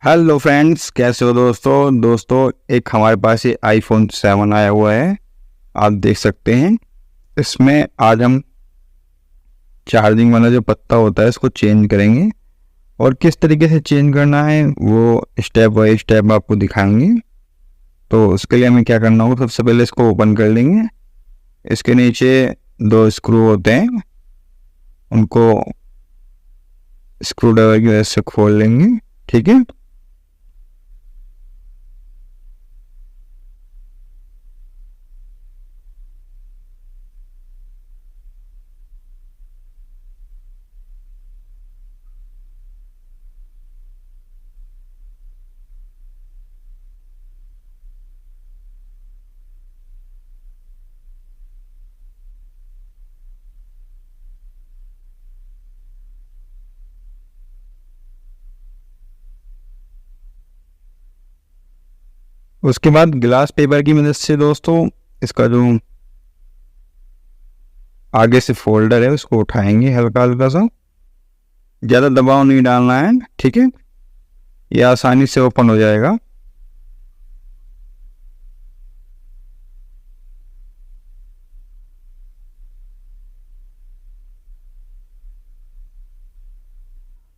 Hello friends, कैसे हो दोस्तों। एक हमारे पास ये आईफोन 7 आया हुआ है। आप देख सकते हैं। इसमें आज हम चार्जिंग वाला जो पत्ता होता है इसको चेंज करेंगे और किस तरीके से चेंज करना है वो स्टेप बाय स्टेप आपको दिखाएंगे। तो उसके लिए हमें क्या करना होगा, सबसे पहले इसको ओपन कर लेंगे। इसके नीचे 2 स्क्रू होते हैं, उनको स्क्रू ड्राइवर की वजह से खोल लेंगे। ठीक है। उसके बाद ग्लास पेपर की मदद से दोस्तों इसका जो आगे से फोल्डर है उसको उठाएंगे हल्का हल्का सा, ज़्यादा दबाव नहीं डालना है। ठीक है। ये आसानी से ओपन हो जाएगा।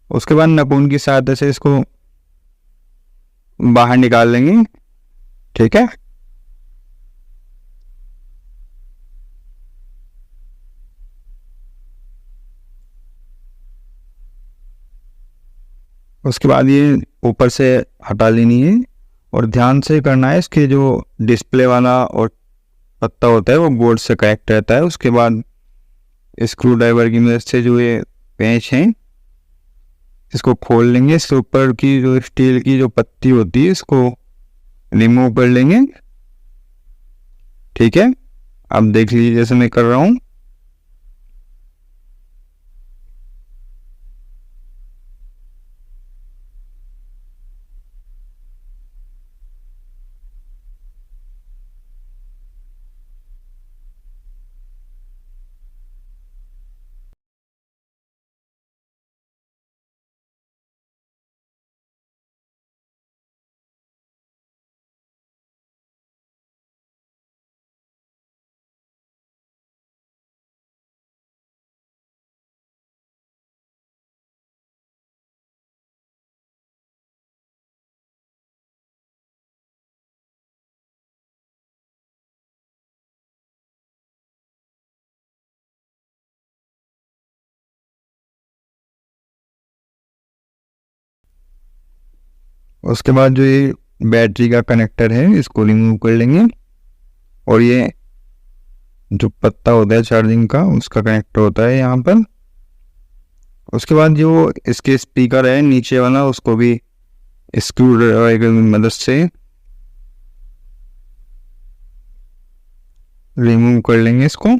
उसके बाद नाखून की सहायता से इसको बाहर निकाल लेंगे। ठीक है। उसके बाद ये ऊपर से हटा लेनी है और ध्यान से करना है। इसके जो डिस्प्ले वाला और पत्ता होता है वो बोर्ड से कनेक्ट रहता है। उसके बाद स्क्रू ड्राइवर की मदद से जो ये पेंच है इसको खोल लेंगे। इसके ऊपर की जो स्टील की जो पत्ती होती है इसको रिमूव कर लेंगे। ठीक है। अब देख लीजिए जैसे मैं कर रहा हूँ। उसके बाद जो ये बैटरी का कनेक्टर है इसको रिमूव कर लेंगे और ये जो पत्ता होता है चार्जिंग का उसका कनेक्टर होता है यहाँ पर। उसके बाद जो इसके स्पीकर है नीचे वाला उसको भी स्क्रू ड्राइवर की मदद से रिमूव कर लेंगे इसको।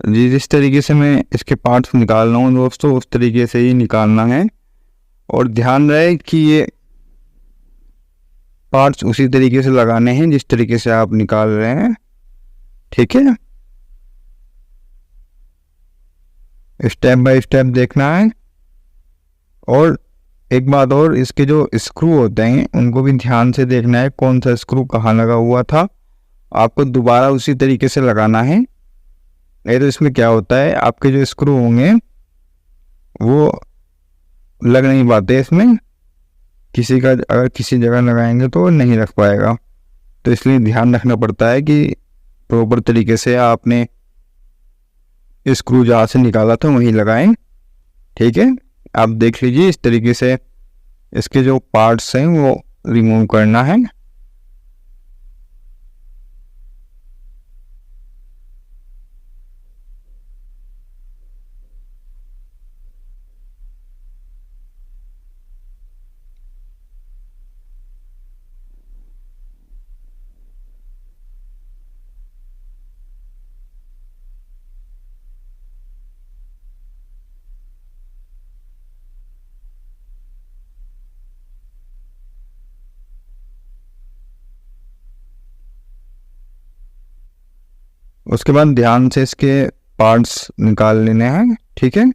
जी, जिस तरीके से मैं इसके पार्ट्स निकाल रहा हूँ दोस्तों उस तरीके से ही निकालना है और ध्यान रहे कि ये पार्ट्स उसी तरीके से लगाने हैं जिस तरीके से आप निकाल रहे हैं। ठीक है। स्टेप बाय स्टेप देखना है। और एक बात और, इसके जो स्क्रू होते हैं उनको भी ध्यान से देखना है कौन सा स्क्रू कहाँ लगा हुआ था। आपको दोबारा उसी तरीके से लगाना है, नहीं तो इसमें क्या होता है आपके जो स्क्रू होंगे वो लग नहीं पाते। इसमें किसी का अगर किसी जगह लगाएंगे तो नहीं रख पाएगा। तो इसलिए ध्यान रखना पड़ता है कि प्रॉपर तरीके से आपने स्क्रू जहाँ से निकाला था वहीं लगाएं। ठीक है। आप देख लीजिए इस तरीके से इसके जो पार्ट्स हैं वो रिमूव करना है। उसके बाद ध्यान से इसके पार्ट्स निकाल लेने हैं। ठीक है।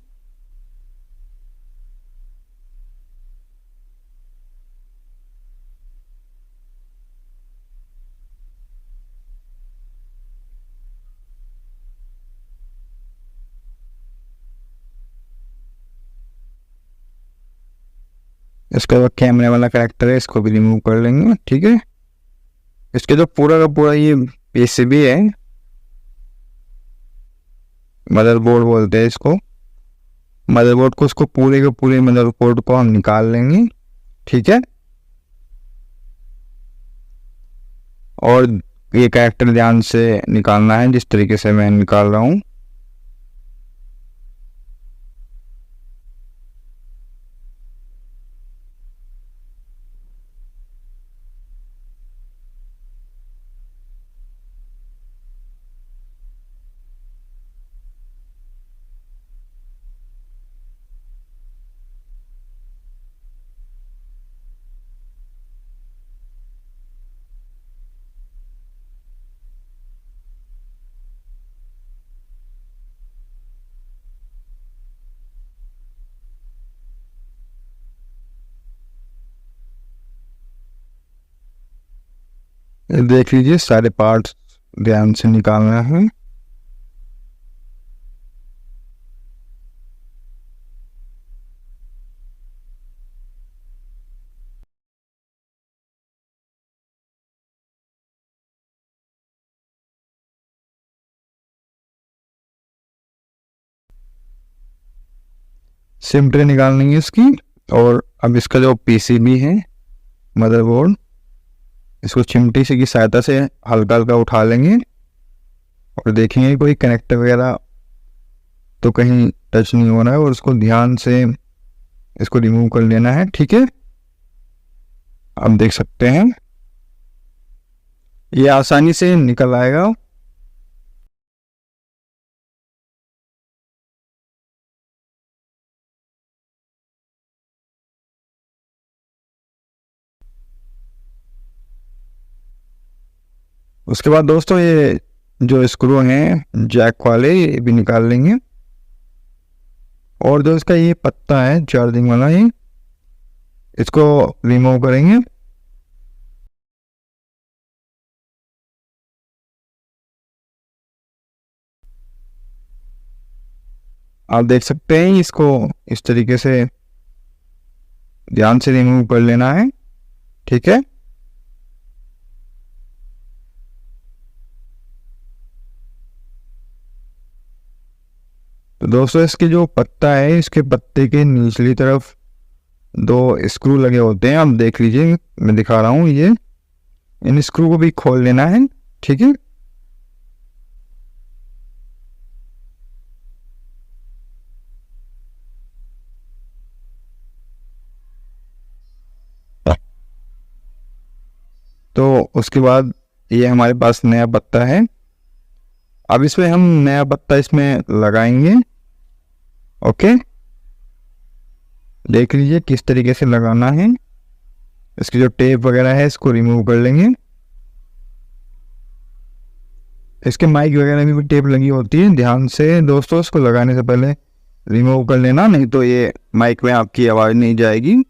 इसके बाद कैमरे वाला कनेक्टर है, इसको भी रिमूव कर लेंगे। ठीक है, इसके जो पूरा का पूरा ये पीसीबी है, मदरबोर्ड बोलते हैं इसको, मदरबोर्ड को, उसको पूरे के पूरे मदरबोर्ड को हम निकाल लेंगे। ठीक है, और ये कैरेक्टर ध्यान से निकालना है जिस तरीके से मैं निकाल रहा हूँ। देख लीजिए, सारे पार्ट्स ध्यान से निकालना है। सिमटे निकालनी है इसकी। और अब इसका जो पीसीबी है, मदरबोर्ड, इसको चिमटी से की सहायता से हल्का हल्का उठा लेंगे और देखेंगे कोई कनेक्टर वगैरह तो कहीं टच नहीं हो रहा है, और उसको ध्यान से इसको रिमूव कर लेना है। ठीक है, आप देख सकते हैं ये आसानी से निकल आएगा। उसके बाद दोस्तों ये जो स्क्रू हैं जैक वाले, ये भी निकाल लेंगे। और जो इसका ये पत्ता है चार्जिंग वाला, ये इसको रिमूव करेंगे। आप देख सकते हैं इसको इस तरीके से ध्यान से रिमूव कर लेना है। ठीक है, तो दोस्तों इसके जो पत्ता है, इसके पत्ते के निचली तरफ दो स्क्रू लगे होते हैं। आप देख लीजिए, मैं दिखा रहा हूँ, ये इन स्क्रू को भी खोल लेना है। ठीक है, तो उसके बाद ये हमारे पास नया पत्ता है। अब इसमें हम नया पत्ता इसमें लगाएंगे। ओके, देख लीजिए किस तरीके से लगाना है। इसकी जो टेप वगैरह है इसको रिमूव कर लेंगे। इसके माइक वगैरह में भी टेप लगी होती है, ध्यान से दोस्तों इसको लगाने से पहले रिमूव कर लेना, नहीं तो ये माइक में आपकी आवाज़ नहीं जाएगी।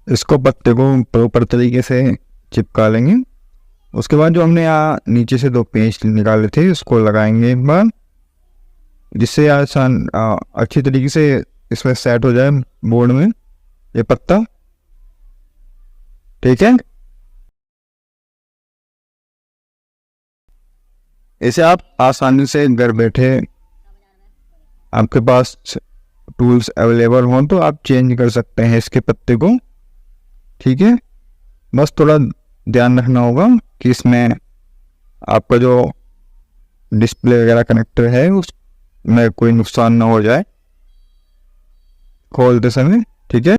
इसको पत्ते को प्रॉपर तरीके से चिपका लेंगे। उसके बाद जो हमने यहाँ नीचे से दो पेंच निकाले थे उसको लगाएंगे एक बार, जिससे आसान अच्छी तरीके से इसमें सेट हो जाए बोर्ड में ये पत्ता। ठीक है, इसे आप आसानी से घर बैठे, आपके पास टूल्स अवेलेबल हों तो आप चेंज कर सकते हैं इसके पत्ते को। ठीक है, बस थोड़ा ध्यान रखना होगा कि इसमें आपका जो डिस्प्ले वगैरह कनेक्टर है उसमें कोई नुकसान ना हो जाए खोलते समय। ठीक है,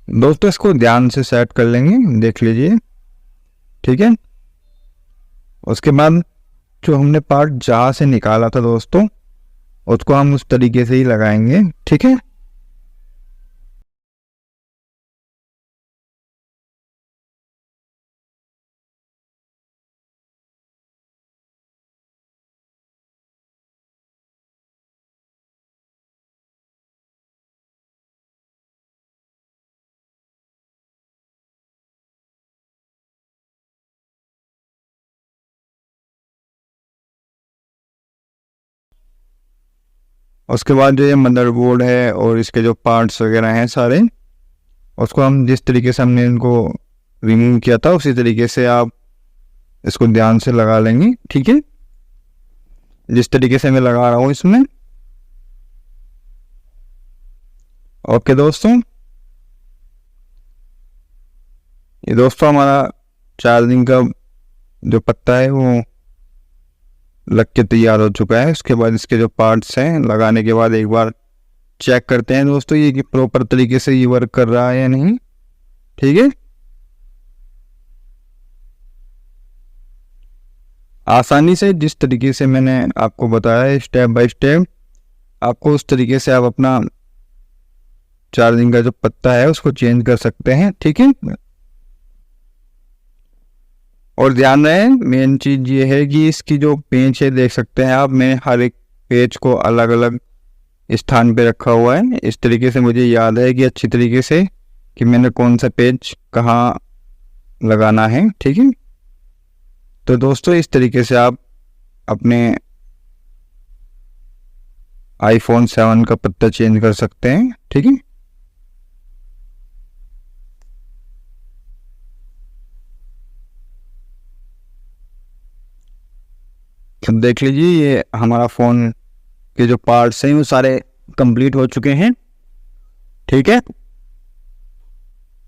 दोस्तों इसको ध्यान से सेट कर लेंगे, देख लीजिए, ठीक है। उसके बाद जो हमने पार्ट जहाँ से निकाला था दोस्तों, उसको हम उस तरीके से ही लगाएंगे, ठीक है। उसके बाद जो ये मदरबोर्ड है और इसके जो पार्ट्स वगैरह हैं सारे, उसको हम जिस तरीके से हमने इनको रिमूव किया था उसी तरीके से आप इसको ध्यान से लगा लेंगे, ठीक है, जिस तरीके से मैं लगा रहा हूँ इसमें। ओके दोस्तों, ये दोस्तों हमारा चार्जिंग का जो पत्ता है वो लग के तैयार हो चुका है। उसके बाद इसके जो पार्ट्स हैं लगाने के बाद एक बार चेक करते हैं दोस्तों ये कि प्रॉपर तरीके से ये वर्क कर रहा है या नहीं, ठीक है। आसानी से जिस तरीके से मैंने आपको बताया है स्टेप बाय स्टेप, आपको उस तरीके से आप अपना चार्जिंग का जो पत्ता है उसको चेंज कर सकते हैं, ठीक है। और ध्यान रहे मेन चीज ये है कि इसकी जो पेंच है देख सकते हैं आप, मैंने हर एक पेज को अलग अलग स्थान पे रखा हुआ है। इस तरीके से मुझे याद है कि अच्छी तरीके से कि मैंने कौन सा पेज कहाँ लगाना है, ठीक है। तो दोस्तों इस तरीके से आप अपने आईफोन 7 का पत्ता चेंज कर सकते हैं, ठीक है। अब देख लीजिए ये हमारा फ़ोन के जो पार्ट्स हैं वो सारे कंप्लीट हो चुके हैं, ठीक है।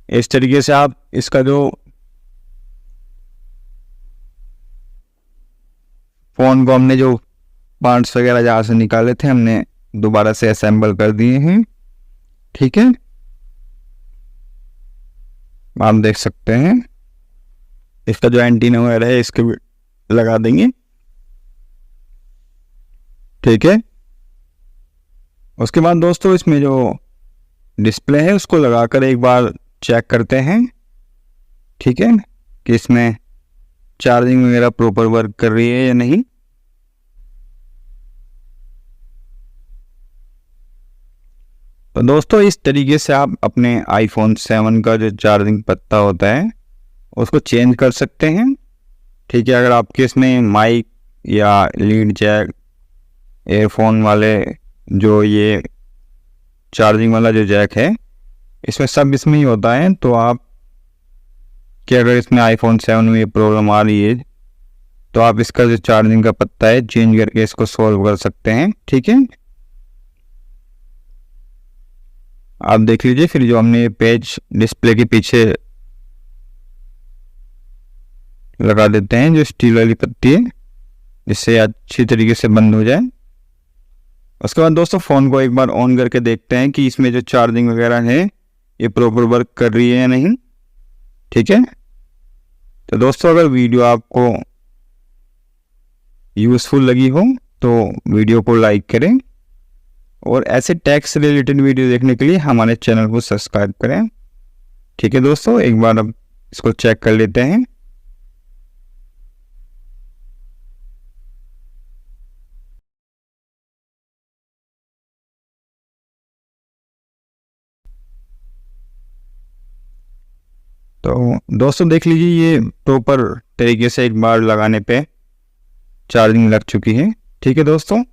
इस तरीके से आप इसका जो फ़ोन को हमने जो पार्ट्स वगैरह जहाँ से निकाले थे हमने दोबारा से असेंबल कर दिए हैं, ठीक है। आप देख सकते हैं इसका जो एंटीना वगैरह है इसके लगा देंगे, ठीक है। उसके बाद दोस्तों इसमें जो डिस्प्ले है उसको लगाकर एक बार चेक करते हैं, ठीक है, कि इसमें चार्जिंग वगैरह प्रॉपर वर्क कर रही है या नहीं। तो दोस्तों इस तरीके से आप अपने आईफोन 7 का जो चार्जिंग पत्ता होता है उसको चेंज कर सकते हैं, ठीक है। अगर आपके इसमें माइक या लीड जैक, एयरफोन वाले जो ये चार्जिंग वाला जो जैक है इसमें सब इसमें ही होता है, तो आप कि अगर इसमें आईफोन 7 में ये प्रॉब्लम आ रही है तो आप इसका जो चार्जिंग का पत्ता है चेंज करके इसको सॉल्व कर सकते हैं, ठीक है। आप देख लीजिए फिर जो हमने पेज डिस्प्ले के पीछे लगा देते हैं जो स्टील वाली पत्ती है, जिससे अच्छी तरीके से बंद हो जाए। उसके बाद दोस्तों फ़ोन को एक बार ऑन करके देखते हैं कि इसमें जो चार्जिंग वगैरह है ये प्रॉपर वर्क कर रही है या नहीं, ठीक है। तो दोस्तों अगर वीडियो आपको यूज़फुल लगी हो तो वीडियो को लाइक करें और ऐसे टैक्स से रिलेटेड वीडियो देखने के लिए हमारे चैनल को सब्सक्राइब करें, ठीक है। दोस्तों एक बार अब इसको चेक कर लेते हैं। तो दोस्तों देख लीजिए ये प्रॉपर तरीके से एक बार लगाने पे चार्जिंग लग चुकी है, ठीक है दोस्तों।